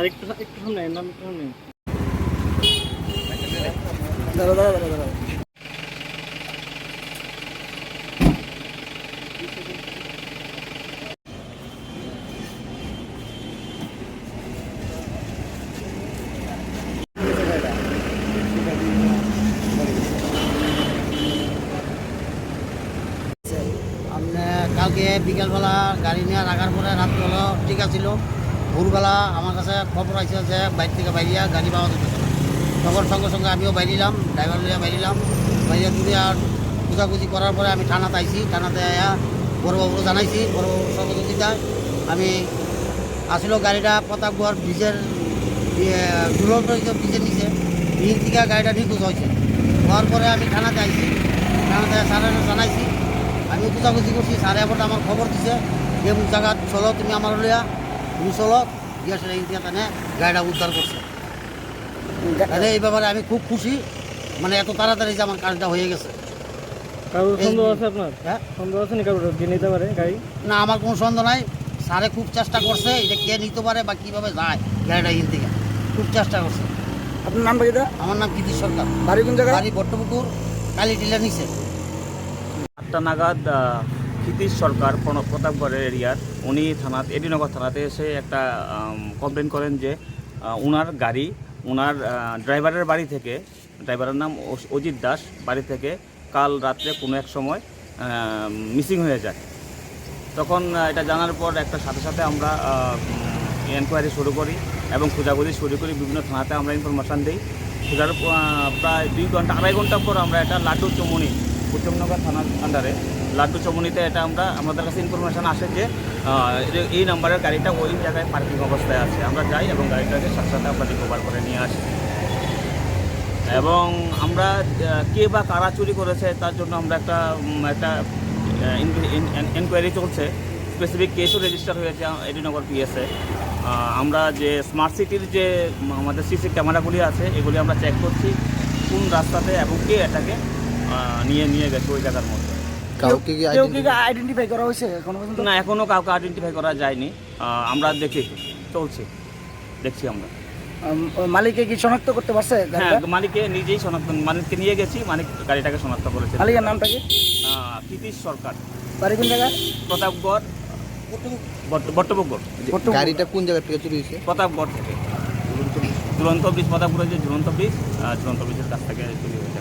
আর একটু একটু সামনে নাম একটু সামনে দাঁড়া কালকে বিকেলবেলা গাড়ি নিয়ে রাখার পরে রাত্রবেলা ঠিক আছিল, ভোরবেলা আমার কাছে খবর আছে যে বাইর থেকে বাইরিয়া গাড়ি পাওয়া যেতেছে না। তখন সঙ্গে সঙ্গে আমিও বাইরিলাম, ড্রাইভার লিয়ে বাইরিলাম, বাইরে দূরে আর খোঁজাখুঁজি করার পরে আমি থানাতে আইছি। থানাতে আয়া বড়বাবু জানাইছি, বড়বাবুর সহযোগিতায় আমি আসলে গাড়িটা প্রতাপগড় ব্রিজের ঝুলন্ত ব্রিজের নিচে ব্রিজ থেকে গাড়িটা নিখোঁজ হয়েছে। হওয়ার পরে আমি থানাতে আইছি, থানাতে স্যারের জানাইছি, আমি খোঁজাখুঁজি করছি। স্যারে আবার আমার খবর দিছে যে জায়গা চলো তুমি আমার লিয়া, তুমি চলো গিয়ে সেটা ইন্ডিয়া তানে গাড়িটা উদ্ধার করছে। তাহলে এই ব্যাপারে আমি খুব খুশি, মানে এত তাড়াতাড়ি যে আমার কাজটা হয়ে গেছে। কারোর সন্দেহ আছে আপনার? হ্যাঁ, সন্দেহ আছে নি কারোর কে নিতে পারে গাড়ি? না, আমার কোনো সন্দেহ নাই। স্যারে খুব চেষ্টা করছে এটা কে নিতে পারে বা কীভাবে যায় গাড়িটা ইন থেকে, খুব চেষ্টা করছে। আপনার নামটা যেটা? আমার নাম কৃতি সরকার, বাড়ি কোন জায়গায়? বাড়ি বট্টপুকুর, কালী টিলার নিচে। 8টা নাগাদ ক্ষিতীশ সরকার প্রতাপগড়ের এরিয়ার উনি এডিনগর থানাতে এসে একটা কমপ্লেন করেন যে ওনার গাড়ি, ওনার ড্রাইভারের বাড়ি থেকে, ড্রাইভারের নাম অজিত দাস, বাড়ি থেকে কাল রাত্রে কোনো এক সময় মিসিং হয়ে যায়। তখন এটা জানার পর একটা সাথে সাথে আমরা এনকোয়ারি শুরু করি এবং খোঁজাখুঁজি শুরু করি। বিভিন্ন থানাতে আমরা ইনফরমেশান দিই। খোঁজার প্রায় 2 ঘন্টা 2.5 ঘন্টা পর আমরা এটা লাড্ডু চমুনি, উত্তমনগর থানার আন্ডারে লাড্ডু চমুনিতে এটা আমাদের কাছে ইনফরমেশান আসে যে এই নাম্বারের গাড়িটা ওই জায়গায় পার্কিং অবস্থায় আছে। আমরা যাই এবং গাড়িটাকে সাথে সাথে আমরা রিকভার করে নিয়ে আসি এবং আমরা কে বা কারা চুরি করেছে তার জন্য আমরা একটা এনকোয়ারি চলছে। স্পেসিফিক কেসও রেজিস্টার হয়েছে এডিনগর পিএসে। আমরা যে স্মার্ট সিটির যে আমাদের সিসি ক্যামেরাগুলি আছে এগুলি আমরা চেক করছি কোন রাস্তাতে এবং কে এটাকে নিয়ে গেছে ওই জায়গার মধ্যে। কেউ কি আইডেন্টিফাই করা হয়েছে এখনো পর্যন্ত? না, এখনও কাউকে আইডেন্টিফাই করা যায়নি। আমরা দেখছি আমরা। মালিককে কি শনাক্ত করতে পারছে? হ্যাঁ, মালিককে নিজেই মালিককে নিয়ে গেছি, মালিক গাড়িটাকে শনাক্ত করেছে। মালিকের নামটা কি? ক্ষিতীশ সরকার, বাড়ি কোন জায়গায়? প্রতাপগড়, বট্টপুকুর। গাড়িটা কোন জায়গা থেকে চুরি হয়েছে? প্রতাপগড় থেকে ঝুলন্ত ব্রিজ, প্রতাপগড়ের যে ঝুলন্ত ব্রিজের কাছ থেকে চুরি হয়েছে।